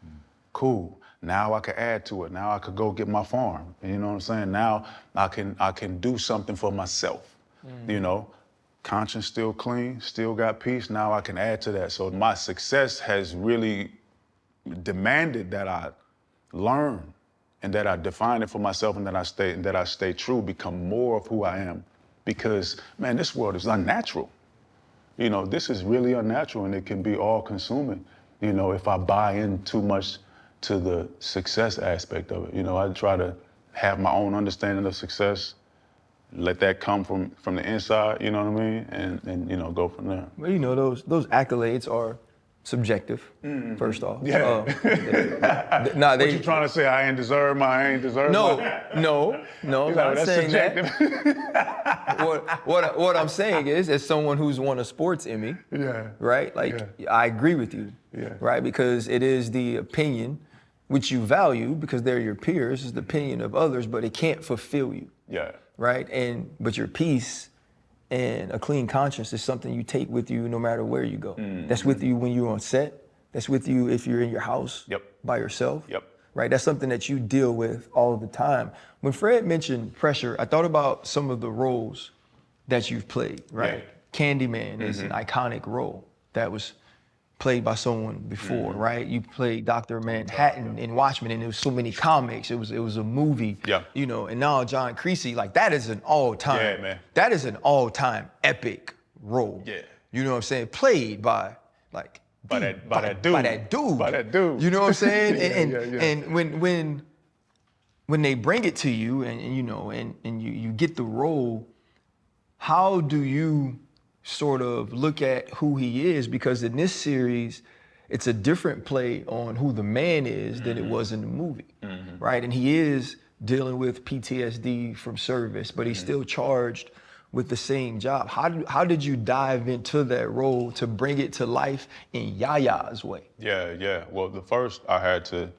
Cool. Now I can add to it. Now I could go get my farm. You know what I'm saying? Now I can do something for myself. You know, conscience still clean, still got peace. Now I can add to that. So my success has really demanded that I learn and that I define it for myself and that I stay true, become more of who I am. Because, man, this world is unnatural. You know, this is really unnatural and it can be all consuming, you know, if I buy in too much to the success aspect of it. You know, I try to have my own understanding of success, let that come from the inside, you know what I mean? And you know, go from there. Well, you know, those accolades are subjective, first off. Yeah. What you trying to say? I ain't deserve mine. No, I'm not that's saying subjective. that. What I'm saying is, as someone who's won a sports Emmy, right? Like, I agree with you, right? Because it is the opinion which you value, because they're your peers, is the opinion of others, but it can't fulfill you. Yeah. Right? But your peace and a clean conscience is something you take with you no matter where you go. That's with you when you're on set. That's with you if you're in your house by yourself. Right? That's something that you deal with all the time. When Fred mentioned pressure, I thought about some of the roles that you've played, right? Candyman is an iconic role that was played by someone before, right? You played Dr. Manhattan in Watchmen, and there was so many comics. It was a movie, you know. And now John Creasy, like, that is an all-time, that is an all-time epic role. You know what I'm saying? Played by like by that dude. By that dude. By that dude. You know what I'm saying? Yeah. And when they bring it to you and you know and you get the role, how do you sort of look at who he is? Because in this series, it's a different play on who the man is than it was in the movie, right? And he is dealing with PTSD from service, but he's still charged with the same job. How did you dive into that role to bring it to life in Yahya's way? Yeah. Well, the first I had to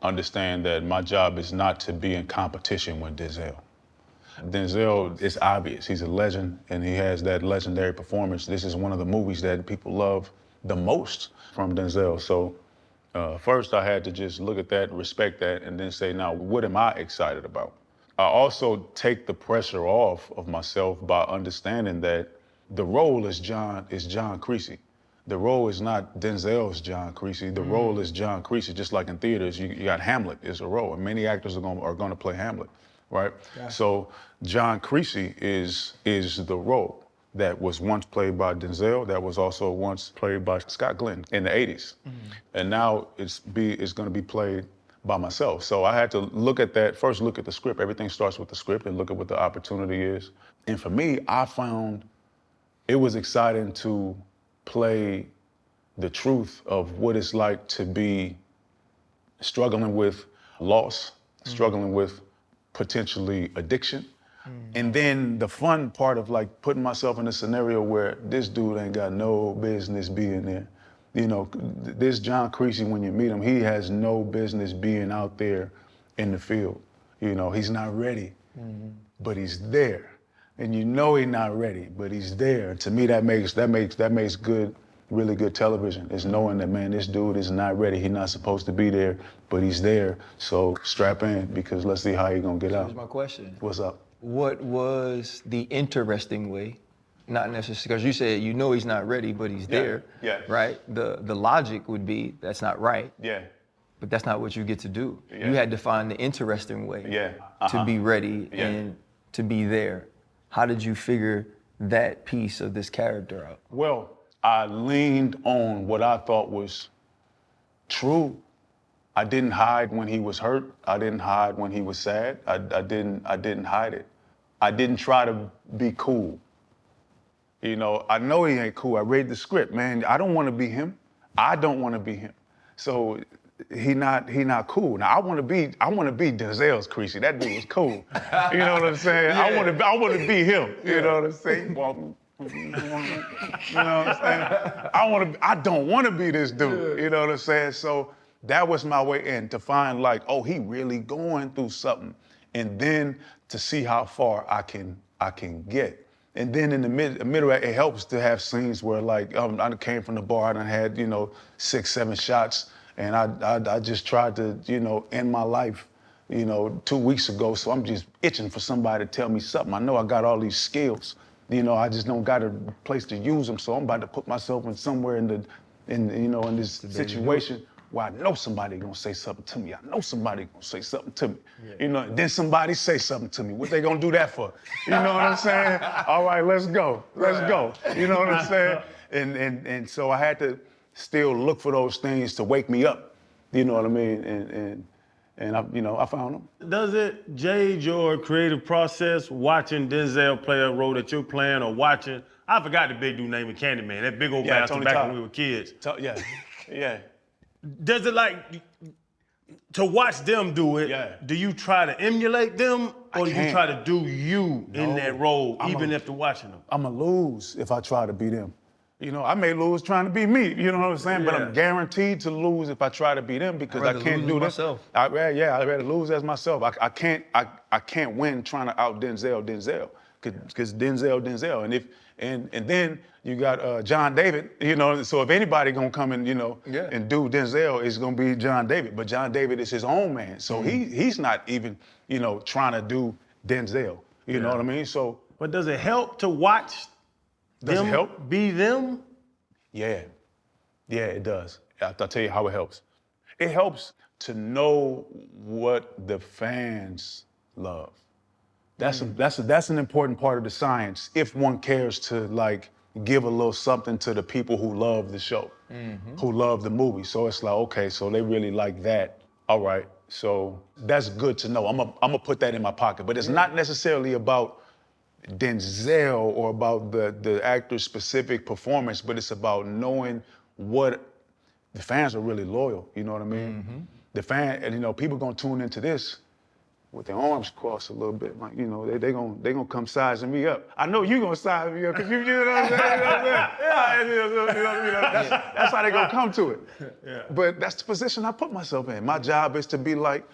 understand that my job is not to be in competition with Denzel. Denzel is obvious. He's a legend, and he has that legendary performance. This is one of the movies that people love the most from Denzel. So first I had to just look at that, respect that, and then say, now, what am I excited about? I also take the pressure off of myself by understanding that the role is John Creasy. The role is not Denzel's John Creasy. The role is John Creasy. Just like in theaters, you got Hamlet is a role, and many actors are going to play Hamlet, right? Yeah. So John Creasy is the role that was once played by Denzel, that was also once played by Scott Glenn in the 80s. And now it's going to be played by myself. So I had to look at that, first look at the script. Everything starts with the script and look at what the opportunity is. And for me, I found it was exciting to play the truth of what it's like to be struggling with loss, struggling with potentially addiction. And then the fun part of like putting myself in a scenario where this dude ain't got no business being there. You know, this John Creasy, when you meet him, he has no business being out there in the field. You know, he's not ready, but he's there. And you know he's not ready, but he's there. To me, that makes good, really good television, is knowing that, man, this dude is not ready. He's not supposed to be there, but he's there. So strap in, because let's see how he's gonna get out. Here's my question. What's up? What was the interesting way, not necessarily, because you said you know he's not ready, but he's there, right? The logic would be that's not right. Yeah. But that's not what you get to do. Yeah. You had to find the interesting way to be ready and to be there. How did you figure that piece of this character out? Well, I leaned on what I thought was true. I didn't hide when he was hurt. I didn't hide when he was sad. I didn't hide it. I didn't try to be cool. You know, I know he ain't cool. I read the script, man. I don't want to be him. I don't want to be him. So he not cool. Now I want to be Denzel's Creasy. That dude was cool. You know what I'm saying? I want to be him. You know what I'm saying? You know what I'm saying? I don't want to be this dude. You know what I'm saying? So that was my way in, to find like, oh, he really going through something, and then to see how far I can get. And then in the middle, it helps to have scenes where like I came from the bar and I had 6, 7 shots, and I just tried to end my life 2 weeks ago. So I'm just itching for somebody to tell me something. I know I got all these skills, I just don't got a place to use them. So I'm about to put myself in somewhere in this situation where I know somebody gonna say something to me. I know somebody gonna say something to me. And then somebody say something to me. What they gonna do that for? You know what I'm saying? All right, let's go. Let's go. You know what I'm saying? And so I had to still look for those things to wake me up. You know what I mean? And I found them. Does it jade your creative process watching Denzel play a role that you're playing, or watching? I forgot the big dude named Candyman. That big old bastard back when we were kids. Yeah. Does it to watch them do it, do you try to emulate them, or do you try to do you in that role, even after watching them? I'm going to lose if I try to be them. I may lose trying to be me, you know what I'm saying? But I'm guaranteed to lose if I try to be them, because I can't do this. I'd rather lose as myself. I can't win trying to out Denzel, because Denzel. And then you got John David, so if anybody gonna come and, and do Denzel, it's gonna be John David. But John David is his own man. So he's not even, trying to do Denzel. You know what I mean? So. But does it help to watch them be them? Yeah, it does. I'll tell you how it helps. It helps to know what the fans love. That's an important part of the science, if one cares to give a little something to the people who love the show, who love the movie. So it's like, okay, so they really like that. All right, so that's good to know. I'm gonna put that in my pocket. But it's not necessarily about Denzel or about the actor's specific performance, but it's about knowing what the fans are really loyal. You know what I mean? The fan, and you know, people gonna tune into this with their arms crossed a little bit, like, you know, they gonna come sizing me up. I know you gonna size me up, cause you know what I'm saying? That's how they gonna come to it. Yeah. But that's the position I put myself in. My job is to be like,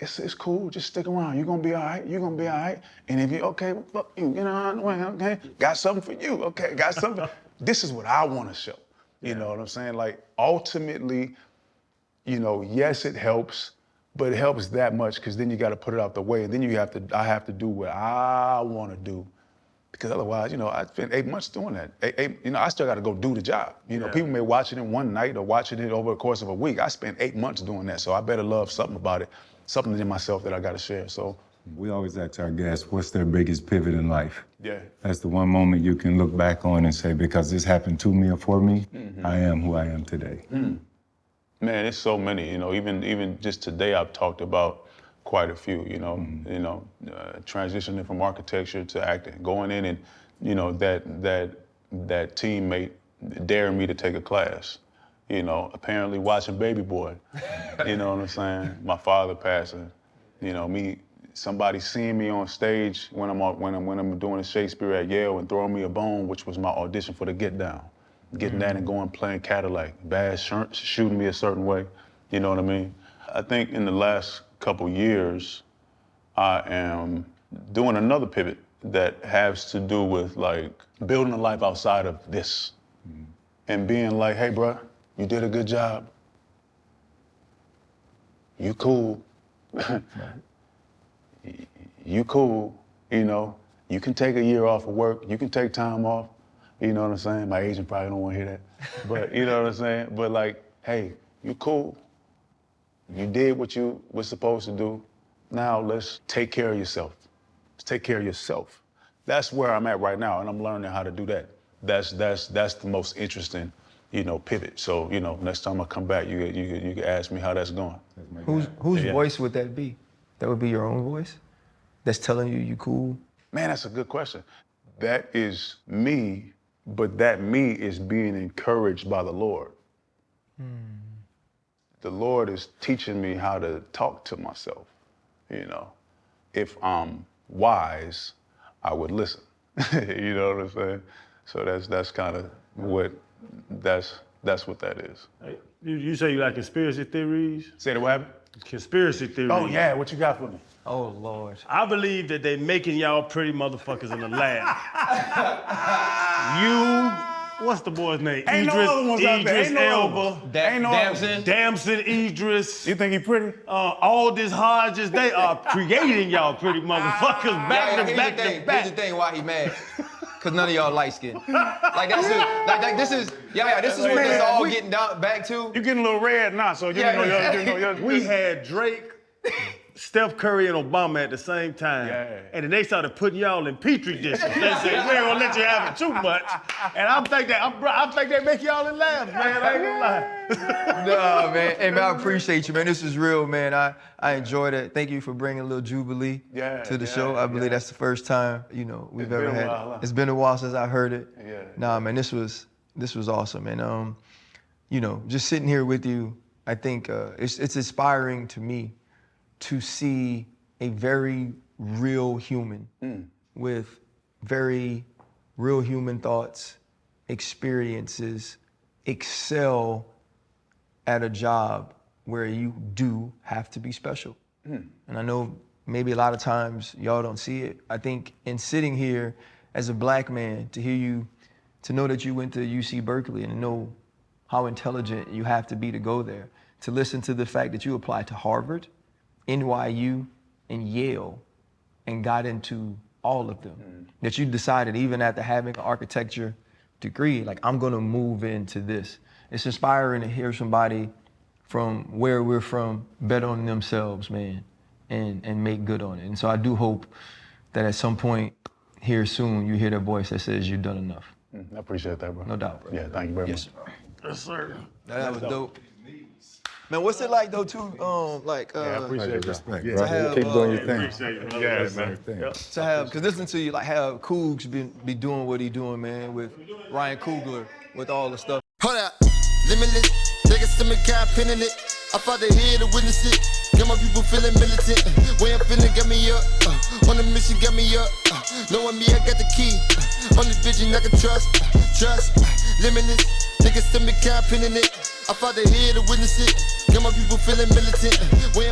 it's cool, just stick around. You're gonna be all right, you're gonna be all right. And if you, okay, well, fuck you, you know, okay, got something for you, okay, got something. This is what I wanna show. You know what I'm saying? Like, ultimately, you know, yes, it helps, but it helps that much because then you got to put it out the way, and then I have to do what I want to do, because otherwise, you know, I spent 8 months doing that. You know, I still got to go do the job. You know, people may watch it in one night or watching it over the course of a week. I spent 8 months doing that, so I better love something about it, something in myself that I got to share. So we always ask our guests, what's their biggest pivot in life? Yeah. That's the one moment you can look back on and say, because this happened to me or for me, I am who I am today. Man, it's so many, you know, even just today I've talked about quite a few, you know, transitioning from architecture to acting, going in and, you know, that teammate daring me to take a class, you know, apparently watching Baby Boy, you know what I'm saying? My father passing, you know, somebody seeing me on stage when I'm doing a Shakespeare at Yale and throwing me a bone, which was my audition for the Get Down. Getting that and going playing Cadillac, Bass shooting me a certain way, you know what I mean? I think in the last couple years, I am doing another pivot that has to do with like building a life outside of this and being like, hey, bro, you did a good job. You cool. You cool, you know? You can take a year off of work, you can take time off. You know what I'm saying? My agent probably don't want to hear that. But you know what I'm saying? But like, hey, you cool. You did what you were supposed to do. Now let's take care of yourself. Let's take care of yourself. That's where I'm at right now, and I'm learning how to do that. That's the most interesting, you know, pivot. So, you know, next time I come back, you can ask me how that's going. Whose voice would that be? That would be your own voice? That's telling you cool? Man, that's a good question. That is me. But that me is being encouraged by the Lord. The Lord is teaching me how to talk to myself, you know. If I'm wise, I would listen. You know what I'm saying? So that's kind of what that's what that is. You say you like conspiracy theories? Say what happened? Conspiracy theories. Oh yeah, what you got for me? Oh Lord. I believe that they making y'all pretty motherfuckers in the lab. What's the boy's name? Ain't no other ones out there. Ain't no Elba. Ain't no Damson. Damson, Idris. You think he pretty? Aldis Hodges, they are creating y'all pretty motherfuckers back to back to back. Here's the thing why he mad. Cause none of y'all light skinned. Like that's it. Like this is what this is all getting down back to. You getting a little red now, so you know. We had Drake, Steph Curry, and Obama at the same time. Yeah. And then they started putting y'all in Petri dishes. They said, we ain't gonna let you have it too much. And I think they make y'all in labs, man. I ain't gonna lie. Nah, man. Hey, man, I appreciate you, man. This is real, man. I enjoyed it. Thank you for bringing a little Jubilee to the show. I believe that's the first time, you know, we've ever had it. It's been a while since I heard it. Yeah. Nah, man, this was awesome. And, you know, just sitting here with you, I think it's inspiring to me to see a very real human with very real human thoughts, experiences, excel at a job where you do have to be special. And I know maybe a lot of times y'all don't see it. I think in sitting here as a black man, to hear you, to know that you went to UC Berkeley and know how intelligent you have to be to go there, to listen to the fact that you applied to Harvard, NYU, and Yale, and got into all of them. That you decided, even after having an architecture degree, like, I'm gonna move into this. It's inspiring to hear somebody from where we're from bet on themselves, man, and make good on it. And so I do hope that at some point here soon, you hear that voice that says you've done enough. I appreciate that, bro. No doubt, bro. Yeah, thank you very Yes, much. sir. Yes, sir. That was dope. Man, what's it like though too? Yeah, I appreciate that. Respect, Yeah. bro. have, Keep doing your thing. Appreciate you, brother. Yeah, Yes, man. sir. Yep. to have, cause listen to you, like have Cougs be doing what he doing, man, with Ryan Coogler, with all the stuff. Hold up, limitless. They can stomach got pinning it. I fought the head to witness it. Got my people feeling militant. Way I'm feeling got me up. On the mission got me up. Knowing me, I got the key. On the vision I can trust. Trust, limitless. They can stomach got pinning it. I fought the head to witness it. Got my people feeling militant. Way